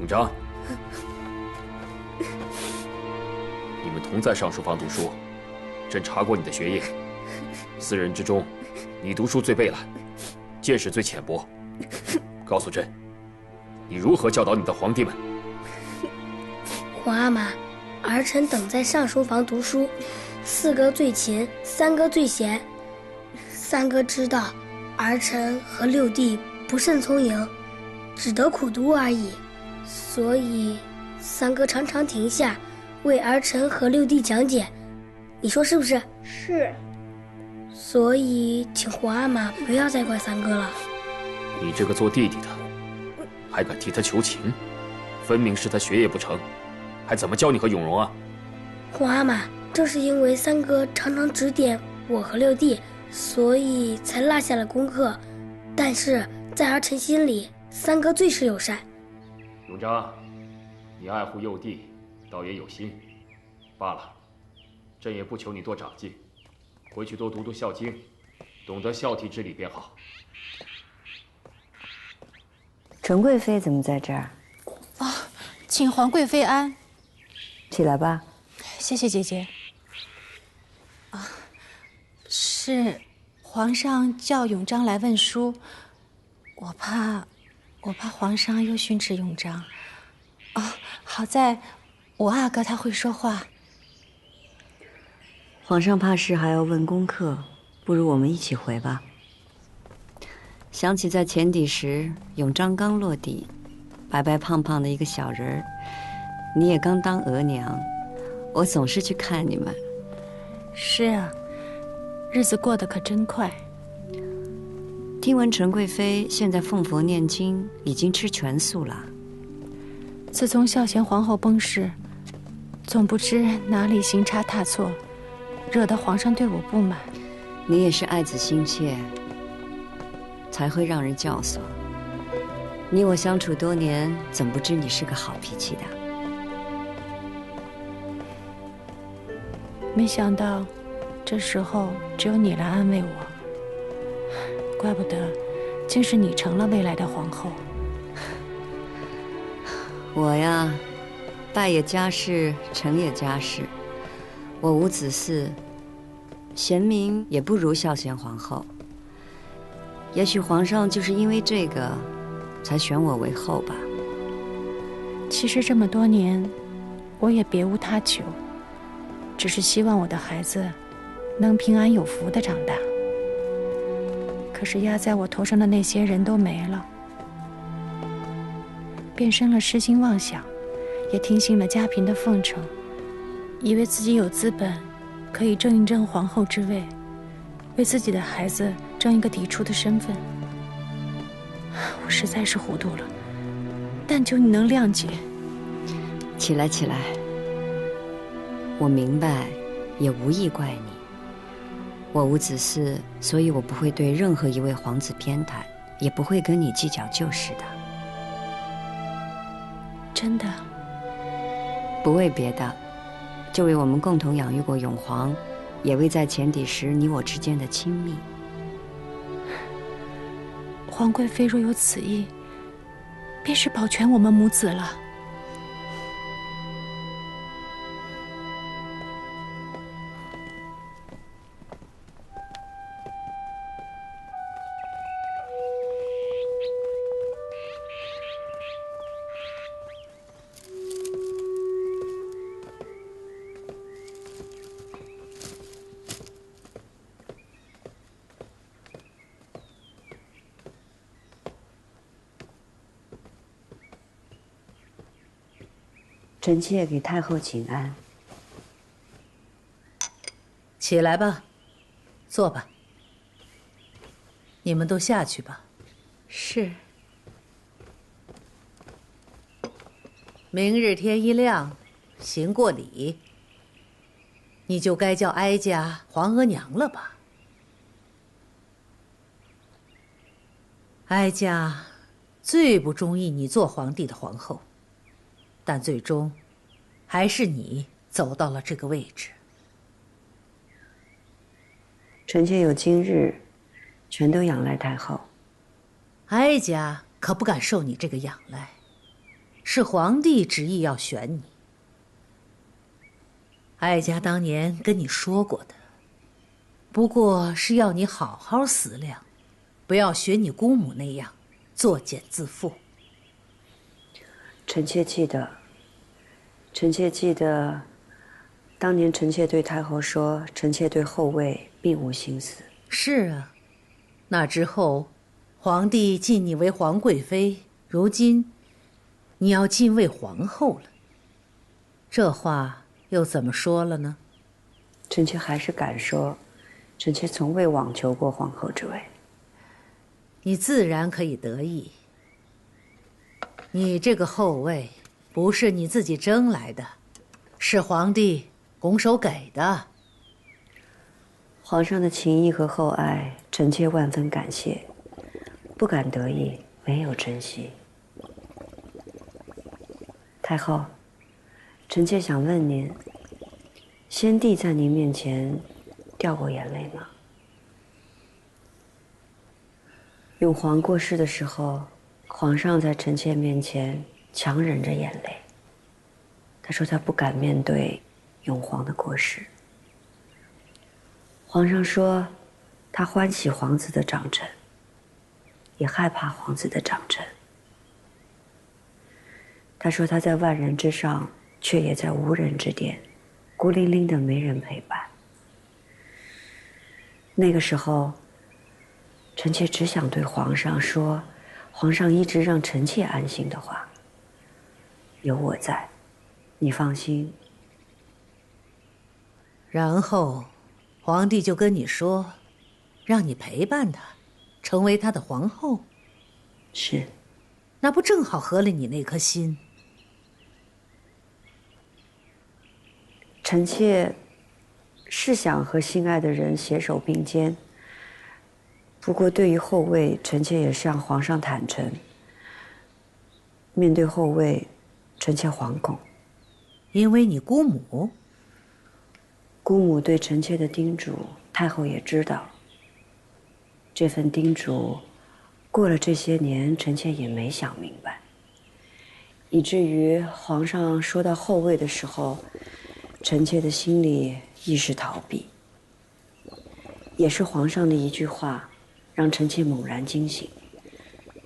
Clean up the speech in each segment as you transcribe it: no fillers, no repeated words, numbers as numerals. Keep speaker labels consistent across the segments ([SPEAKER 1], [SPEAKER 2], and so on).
[SPEAKER 1] 永璋，你们同在上书房读书，朕查过你的学业，四人之中，你读书最背懒，见识最浅薄。告诉朕，你如何教导你的皇弟们？
[SPEAKER 2] 皇阿玛，儿臣等在上书房读书，4哥最勤，3哥最闲。3哥知道儿臣和6弟不甚聪颖，只得苦读而已，所以3哥常常停下为儿臣和6弟讲解。你说是不是？
[SPEAKER 3] 是。
[SPEAKER 2] 所以请皇阿玛不要再怪3哥了。
[SPEAKER 1] 你这个做弟弟的，还敢替他求情？分明是他学业不成，还怎么教你和永荣啊？
[SPEAKER 2] 皇阿玛，正是因为3哥常常指点我和6弟，所以才落下了功课。但是在儿臣心里，3哥最是友善。
[SPEAKER 1] 永璋，你爱护幼弟，倒也有心。罢了，朕也不求你多长进，回去多读读《孝经》，懂得孝悌之礼便好。
[SPEAKER 4] 陈贵妃怎么在这儿？
[SPEAKER 5] 啊，请皇贵妃安。
[SPEAKER 4] 起来吧。
[SPEAKER 5] 谢谢姐姐。啊，是皇上叫永璋来问书，我怕皇上又训斥永璋。啊，好在我阿哥他会说话。
[SPEAKER 4] 皇上怕是还要问功课，不如我们一起回吧。想起在前底时，永璋刚落地，白白胖胖的一个小人儿，你也刚当额娘，我总是去看你们。
[SPEAKER 5] 是啊，日子过得可真快。
[SPEAKER 4] 听闻陈贵妃现在奉佛念经，已经吃全素了。
[SPEAKER 5] 自从孝贤皇后崩逝，总不知哪里行差踏错，惹得皇上对我不满。
[SPEAKER 4] 你也是爱子心切，才会让人教唆。你我相处多年，怎不知你是个好脾气的？
[SPEAKER 5] 没想到，这时候只有你来安慰我。怪不得，竟是你成了未来的皇后。
[SPEAKER 4] 我呀，败也家事，成也家事。我无子嗣，贤明也不如孝贤皇后。也许皇上就是因为这个，才选我为后吧。
[SPEAKER 5] 其实这么多年，我也别无他求，只是希望我的孩子能平安有福地长大。可是压在我头上的那些人都没了，便生了痴心妄想，也听信了家嫔的奉承，以为自己有资本可以争一争皇后之位，为自己的孩子争一个嫡出的身份。我实在是糊涂了，但求你能谅解。
[SPEAKER 4] 起来，起来。我明白，也无意怪你。我无子嗣，所以我不会对任何一位皇子偏袒，也不会跟你计较旧事的。
[SPEAKER 5] 真的？
[SPEAKER 4] 不为别的，就为我们共同养育过永皇，也为在前底时你我之间的亲密。
[SPEAKER 5] 皇贵妃若有此意，便是保全我们母子了。
[SPEAKER 4] 臣妾给太后请安。
[SPEAKER 6] 起来吧，坐吧。你们都下去吧。
[SPEAKER 5] 是。
[SPEAKER 6] 明日天一亮，行过礼，你就该叫哀家皇额娘了吧？哀家最不中意你做皇帝的皇后。但最终，还是你走到了这个位置。
[SPEAKER 4] 臣妾有今日，全都仰赖太后。
[SPEAKER 6] 哀家可不敢受你这个仰赖。是皇帝执意要选你。哀家当年跟你说过的，不过是要你好好思量，不要学你姑母那样作茧自缚。
[SPEAKER 4] 臣妾记得，当年臣妾对太后说，臣妾对后位并无心思。
[SPEAKER 6] 是啊，那之后，皇帝晋你为皇贵妃，如今你要晋为皇后了，这话又怎么说了呢？
[SPEAKER 4] 臣妾还是敢说，臣妾从未妄求过皇后之位。
[SPEAKER 6] 你自然可以得意。你这个后位不是你自己争来的，是皇帝拱手给的。
[SPEAKER 4] 皇上的情谊和厚爱，臣妾万分感谢，不敢得意，没有珍惜。太后，臣妾想问您，先帝在您面前掉过眼泪吗？永璜过世的时候，皇上在臣妾面前强忍着眼泪。他说他不敢面对永璜的过世。皇上说，他欢喜皇子的长成，也害怕皇子的长成。他说他在万人之上，却也在无人之巅，孤零零的没人陪伴。那个时候，臣妾只想对皇上说，皇上一直让臣妾安心的话。有我在，你放心。
[SPEAKER 6] 然后，皇帝就跟你说，让你陪伴他，成为他的皇后。
[SPEAKER 4] 是，
[SPEAKER 6] 那不正好合了你那颗心？
[SPEAKER 4] 臣妾是想和心爱的人携手并肩，不过对于后位，臣妾也向皇上坦诚，面对后位，臣妾惶恐。
[SPEAKER 6] 因为你姑母
[SPEAKER 4] 对臣妾的叮嘱，太后也知道。这份叮嘱，过了这些年，臣妾也没想明白，以至于皇上说到后位的时候，臣妾的心里亦是逃避。也是皇上的一句话，让臣妾猛然惊醒。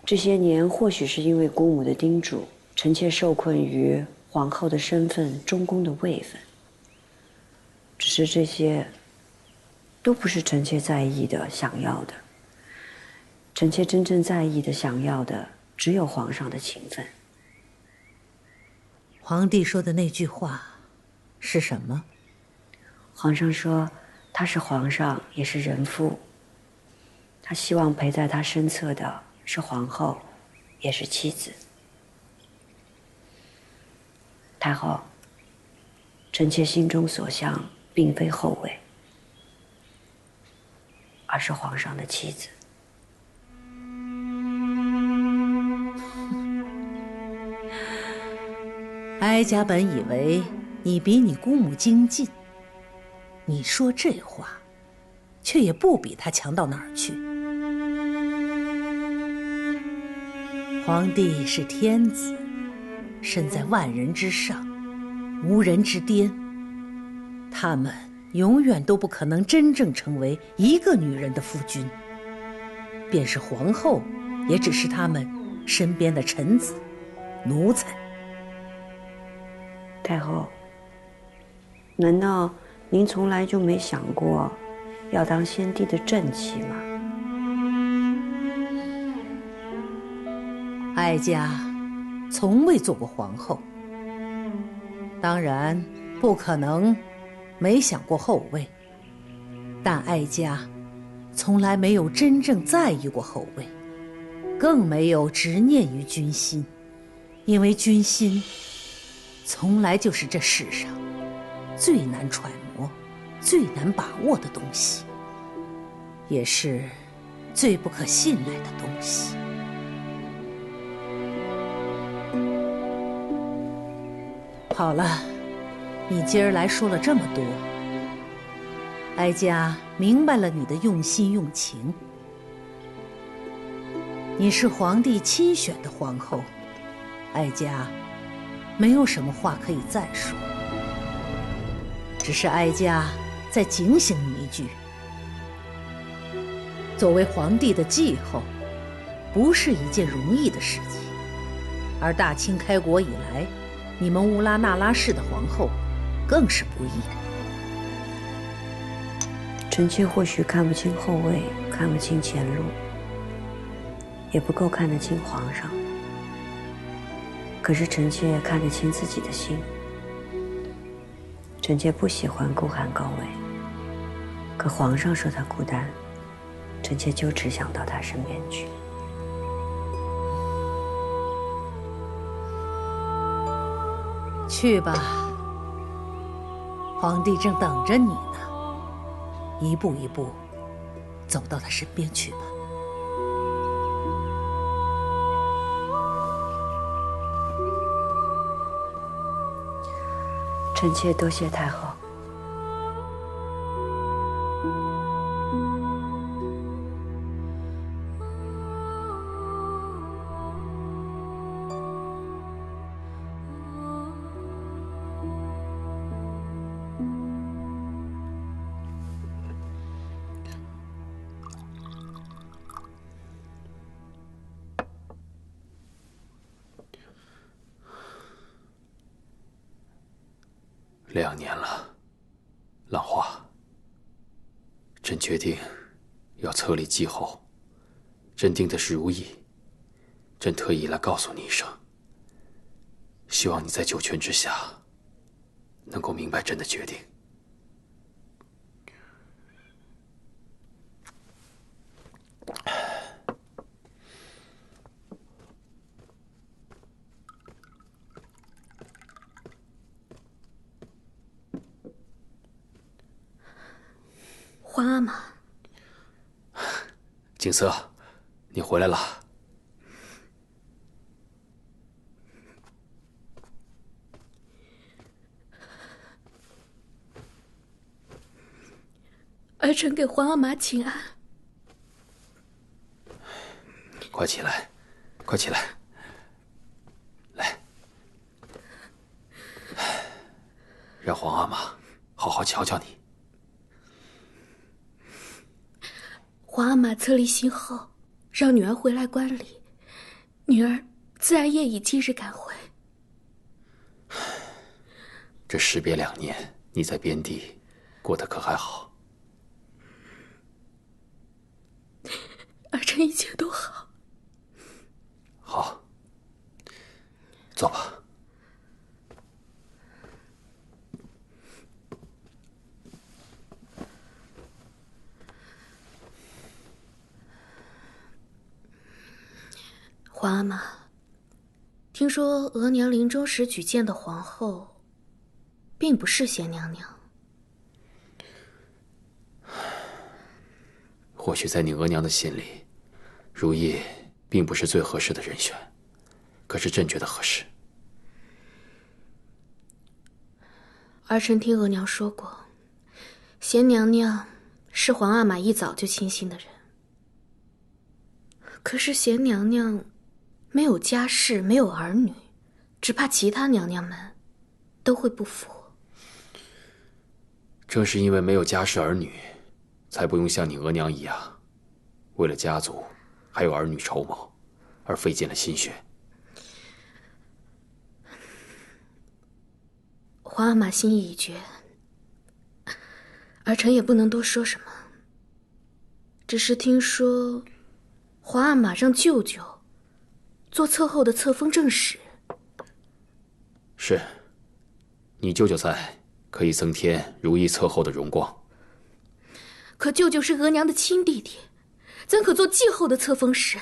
[SPEAKER 4] 这些年，或许是因为姑母的叮嘱，臣妾受困于皇后的身份、中宫的位分。只是这些，都不是臣妾在意的、想要的。臣妾真正在意的、想要的，只有皇上的情分。
[SPEAKER 6] 皇帝说的那句话是什么？
[SPEAKER 4] 皇上说，他是皇上，也是人父。他希望陪在他身侧的是皇后，也是妻子。太后，臣妾心中所向，并非后位，而是皇上的妻子。
[SPEAKER 6] 哀家本以为你比你姑母精进，你说这话，却也不比他强到哪儿去。皇帝是天子，身在万人之上，无人之巅，他们永远都不可能真正成为一个女人的夫君。便是皇后，也只是他们身边的臣子、奴才。
[SPEAKER 4] 太后，难道您从来就没想过要当先帝的正妻吗？
[SPEAKER 6] 哀家从未做过皇后，当然不可能没想过后位，但哀家从来没有真正在意过后位，更没有执念于君心，因为君心从来就是这世上最难揣摩、最难把握的东西，也是最不可信赖的东西。好了，你今儿来说了这么多，哀家明白了你的用心用情。你是皇帝亲选的皇后，哀家没有什么话可以再说，只是哀家再警醒你一句：作为皇帝的继后，不是一件容易的事情。而大清开国以来，你们乌拉那拉氏的皇后，更是不易。
[SPEAKER 4] 臣妾或许看不清后位，看不清前路，也不够看得清皇上。可是臣妾看得清自己的心。臣妾不喜欢孤寒高位，可皇上说他孤单，臣妾就只想到他身边去。
[SPEAKER 6] 去吧，皇帝正等着你呢，一步一步走到他身边去吧。
[SPEAKER 4] 臣妾多谢太后。
[SPEAKER 1] 2年了，浪花，朕决定要册立继后。朕定的是如意，朕特意来告诉你一声，希望你在九泉之下能够明白朕的决定。
[SPEAKER 5] 皇阿玛，
[SPEAKER 1] 景色，你回来了。
[SPEAKER 5] 儿臣给皇阿玛请安。
[SPEAKER 1] 快起来，快起来，来，让皇阿玛好好瞧瞧你。
[SPEAKER 5] 皇阿玛册立新后，让女儿回来观礼，女儿自然也已今日赶回。
[SPEAKER 1] 这时别2年，你在边地过得可还好？
[SPEAKER 5] 儿臣一切都好。
[SPEAKER 1] 好，坐吧。
[SPEAKER 5] 皇阿玛，听说额娘临终时举荐的皇后，并不是贤娘娘。
[SPEAKER 1] 或许在你额娘的心里，如意并不是最合适的人选，可是朕觉得合适。
[SPEAKER 5] 儿臣听额娘说过，贤娘娘是皇阿玛一早就倾心的人。可是贤娘娘没有家室，没有儿女，只怕其他娘娘们都会不服。
[SPEAKER 1] 正是因为没有家室儿女，才不用像你额娘一样，为了家族还有儿女筹谋，而费尽了心血。
[SPEAKER 5] 皇阿玛心意已决，儿臣也不能多说什么。只是听说，皇阿玛让舅舅做册后的册封正使。
[SPEAKER 1] 是，你舅舅在，可以增添如意册后的荣光。
[SPEAKER 5] 可舅舅是额娘的亲弟弟，怎可做继后的册封使？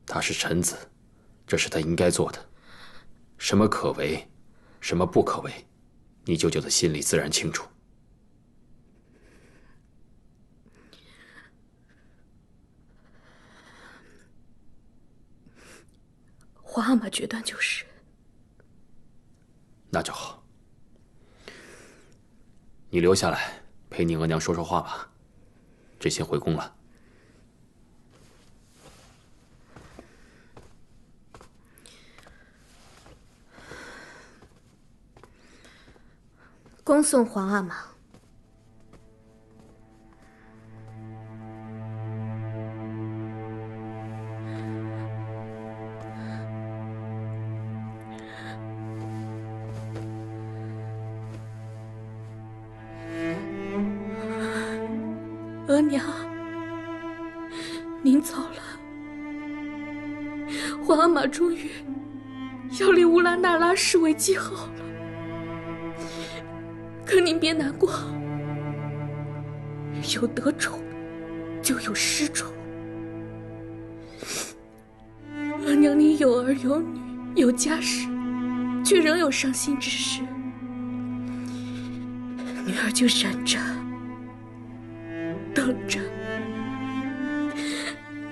[SPEAKER 1] 他是臣子，这是他应该做的。什么可为，什么不可为，你舅舅的心里自然清楚。
[SPEAKER 5] 皇阿玛决断就是。
[SPEAKER 1] 那就好，你留下来陪你额娘说说话吧。朕先回宫了。
[SPEAKER 3] 恭送皇阿玛。额娘，您走了，皇阿玛终于要立乌拉那拉氏为继后了。可您别难过，有得宠就有失宠。额娘您有儿有女有家室，却仍有伤心之事，女儿就忍着等着，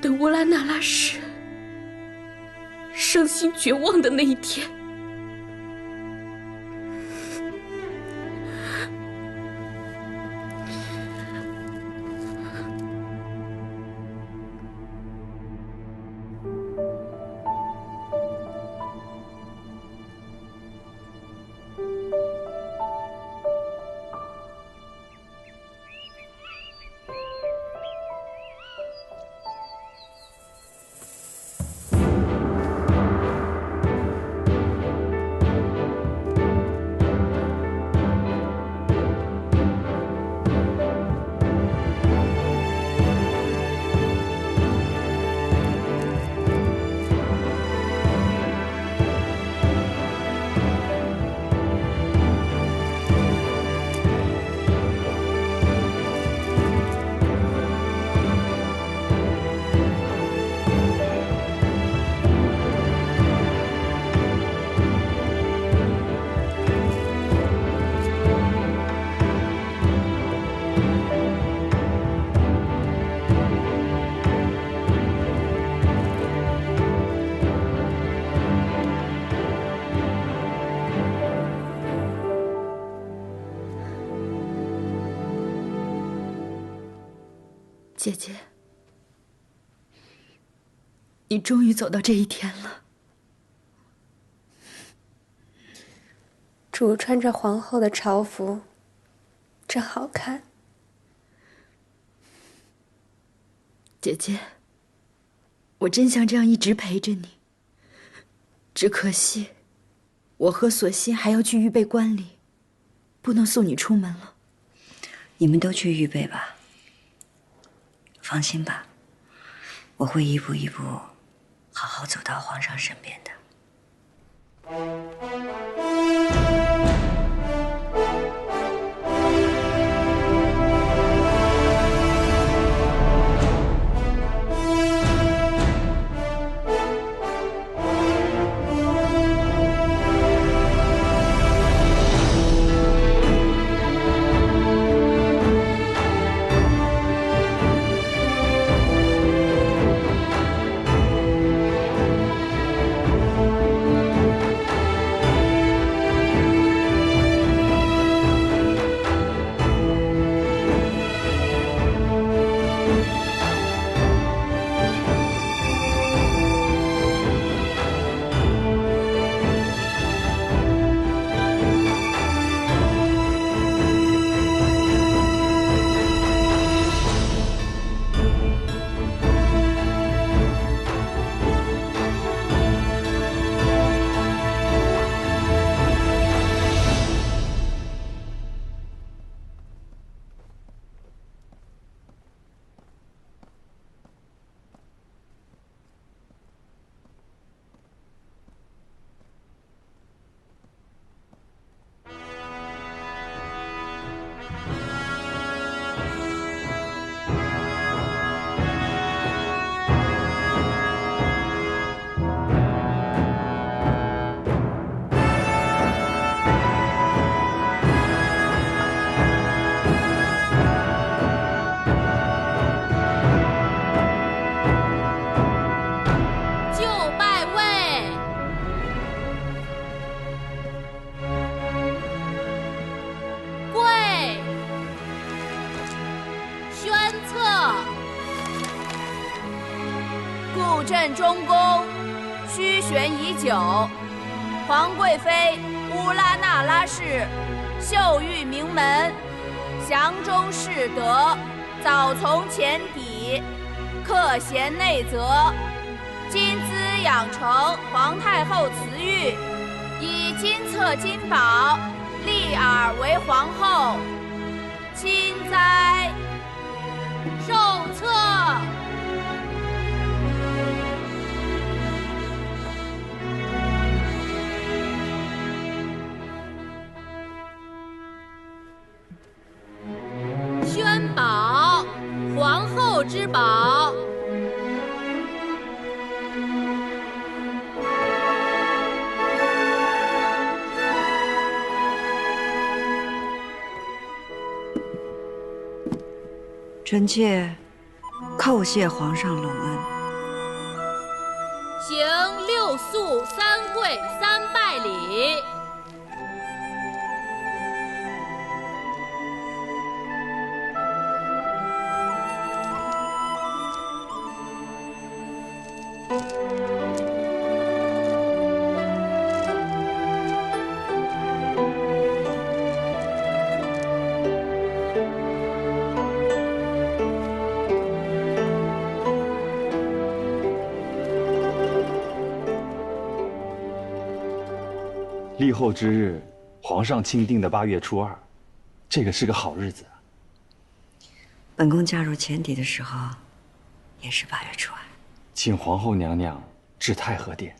[SPEAKER 3] 等乌拉那拉氏伤心绝望的那一天。
[SPEAKER 7] 姐姐，你终于走到这一天了。
[SPEAKER 3] 主穿着皇后的朝服，真好看。
[SPEAKER 7] 姐姐，我真想这样一直陪着你，只可惜，我和索性还要去预备观礼，不能送你出门了。
[SPEAKER 4] 你们都去预备吧。放心吧，我会一步一步好好走到皇上身边的。
[SPEAKER 8] 布阵中宫，虚悬已久。皇贵妃乌拉那拉氏秀玉名门，详终士德，早从前底，克贤内则，今兹养成皇太后慈玉，以金册金宝，立尔为皇后，钦哉！受册。宣宝，皇后之宝。
[SPEAKER 4] 臣妾叩谢皇上隆恩。
[SPEAKER 8] 行6肃3跪3拜礼。
[SPEAKER 9] 立后之日，皇上钦定的8月初2，这个是个好日子啊。
[SPEAKER 4] 本宫嫁入前邸的时候，也是8月初2。
[SPEAKER 9] 请皇后娘娘至太和殿。